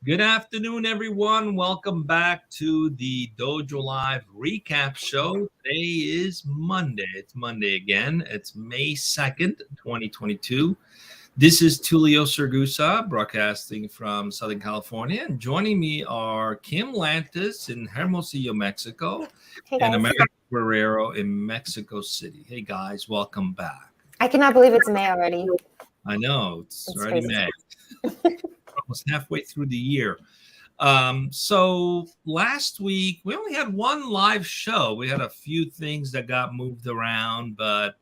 Good afternoon, everyone. Welcome back to the Dojo Live recap show. Today is Monday. It's Monday again. It's May 2nd, 2022. This is Tulio Sergusa, broadcasting from Southern California. And joining me are Kim Lantis in Hermosillo, Mexico, and America Guerrero in Mexico City. Hey, guys, welcome back. I cannot believe it's May already. I know. It's already May. Almost halfway through the year. So last week we only had one live show. We had a few things that got moved around, but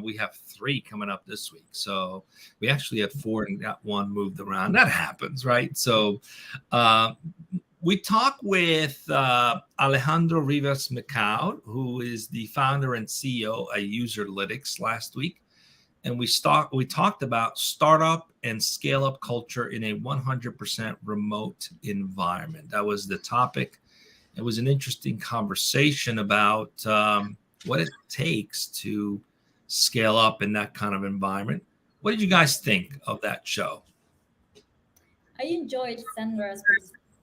we have 3 coming up this week. So we actually had 4 and got 1 moved around. That happens, right? So we talked with Alejandro Rivas Micoud, who is the founder and CEO at Userlytics last week. And we talked about startup and scale-up culture in a 100% remote environment. That was the topic. It was an interesting conversation about what it takes to scale up in that kind of environment. What did you guys think of that show? I enjoyed Sandra's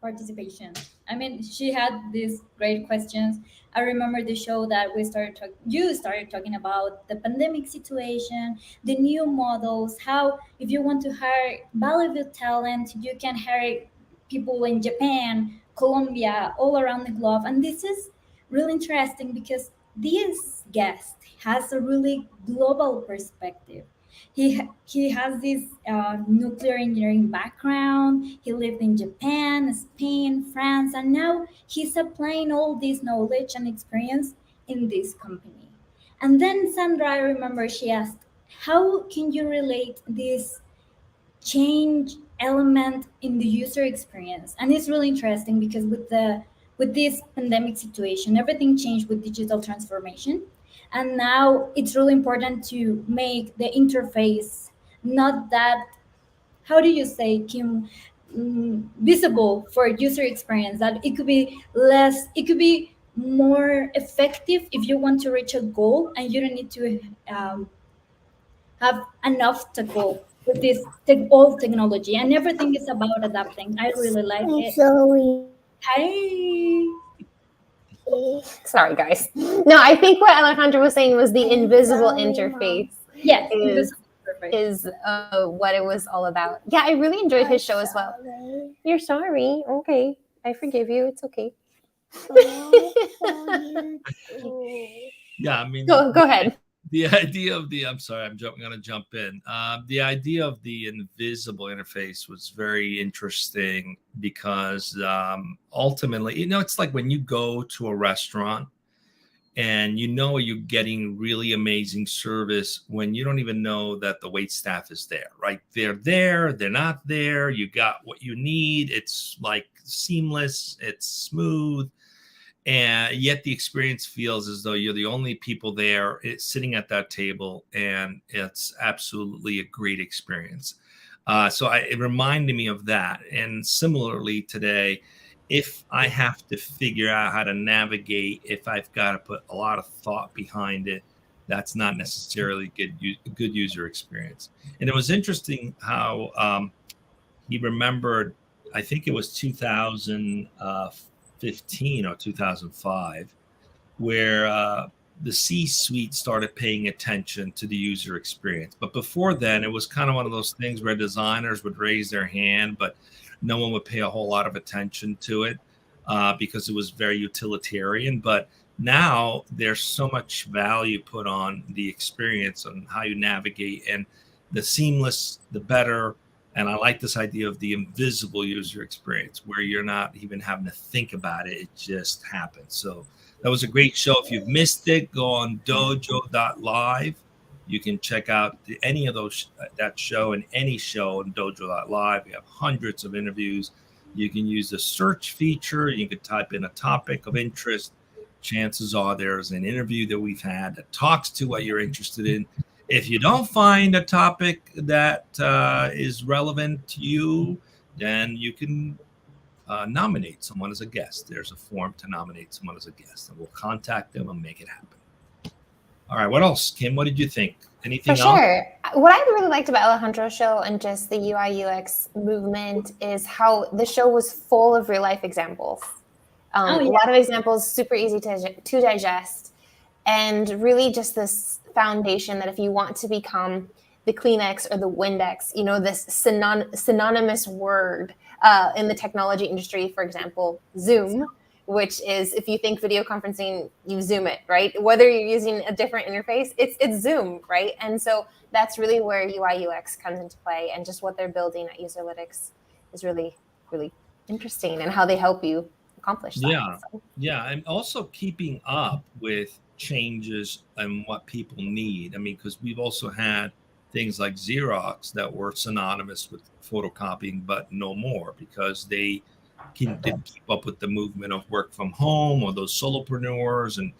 participation. I mean, she had these great questions. I remember the show that you started talking about the pandemic situation, the new models, how if you want to hire valuable talent, you can hire people in Japan, Colombia, all around the globe. And this is really interesting because this guest has a really global perspective. He has this nuclear engineering background. He lived in Japan, Spain, France, and now he's applying all this knowledge and experience in this company. And then Sandra, I remember she asked, how can you relate this change element in the user experience? And it's really interesting because with this pandemic situation, everything changed with digital transformation. And now it's really important to make the interface not that, how do you say, Kim, visible for user experience, that it could be more effective if you want to reach a goal and you don't need to have enough to go with this old technology. And everything is about adapting. I really like it. Sorry. Hi. Sorry, guys. No, I think what Alejandro was saying was the invisible interface. Yes, is what it was all about. Yeah, I really enjoyed his show as well. You're sorry. Okay. I forgive you. It's okay. Yeah, I mean, go ahead. The idea of I'm sorry, I'm going to jump in. The idea of the invisible interface was very interesting because ultimately, it's like when you go to a restaurant and you're getting really amazing service when you don't even know that the wait staff is there, right? They're there, they're not there. You got what you need. It's like seamless, it's smooth. And yet the experience feels as though you're the only people there sitting at that table, and it's absolutely a great experience. So it reminded me of that. And similarly today, if I have to figure out how to navigate, if I've got to put a lot of thought behind it, that's not necessarily a good user experience. And it was interesting how he remembered, I think it was 2015 or 2005, where the C-suite started paying attention to the user experience. But before then, it was kind of one of those things where designers would raise their hand, but no one would pay a whole lot of attention to it because it was very utilitarian. But now there's so much value put on the experience, on how you navigate, and the seamless, the better. And I like this idea of the invisible user experience where you're not even having to think about it. It just happens. So that was a great show. If you've missed it, go on dojo.live. You can check out any of that show and any show on dojo.live. We have hundreds of interviews. You can use the search feature. You can type in a topic of interest. Chances are there's an interview that we've had that talks to what you're interested in. If you don't find a topic that is relevant to you, then you can nominate someone as a guest. There's a form to nominate someone as a guest, and we'll contact them and make it happen. All right, what else, Kim? What did you think? Anything For else? sure. what I really liked about Alejandro's show and just the UI UX movement is how the show was full of real life examples. A lot of examples, super easy to digest, and really just this foundation that if you want to become the Kleenex or the Windex, you know, this synonymous word in the technology industry, for example, Zoom, which is, if you think video conferencing, you Zoom it, right? Whether you're using a different interface, it's Zoom, right? And so that's really where UI UX comes into play, and just what they're building at Userlytics is really, really interesting, and how they help you accomplish that. Yeah, yeah, and also keeping up with changes and what people need. I mean, because we've also had things like Xerox that were synonymous with photocopying, but no more, because they didn't keep up with the movement of work from home, or those solopreneurs and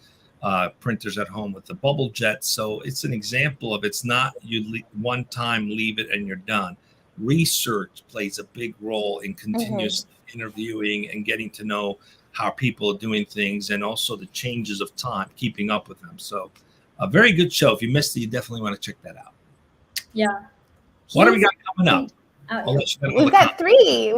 printers at home with the bubble jets. So it's an example of, it's not you one time leave it and you're done. Research plays a big role in continuous interviewing and getting to know how people are doing things, and also the changes of time, keeping up with them. So a very good show. If you missed it, you definitely want to check that out. Yeah. What do we got coming up? We've got three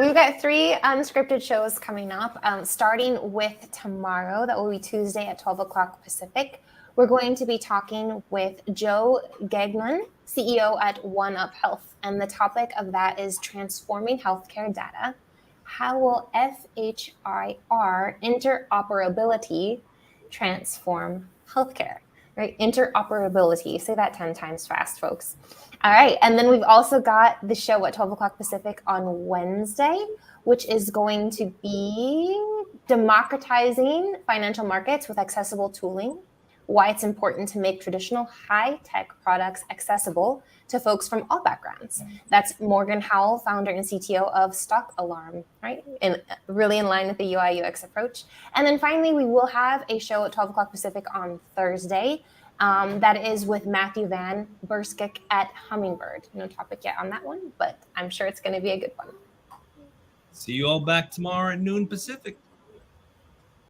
unscripted shows coming up, starting with tomorrow. That will be Tuesday at 12 o'clock Pacific. We're going to be talking with Joe Gagnon, CEO at One Up Health. And the topic of that is transforming healthcare data. How will FHIR interoperability transform healthcare? Right? Interoperability. Say that 10 times fast, folks. All right. And then we've also got the show at 12 o'clock Pacific on Wednesday, which is going to be democratizing financial markets with accessible tooling, why it's important to make traditional high-tech products accessible to folks from all backgrounds. That's Morgan Howell, founder and CTO of Stock Alarm, right? And really in line with the UI UX approach. And then finally, we will have a show at 12 o'clock Pacific on Thursday. That is with Matthew Van Burskik at Hummingbird. No topic yet on that one, but I'm sure it's going to be a good one. See you all back tomorrow at noon Pacific.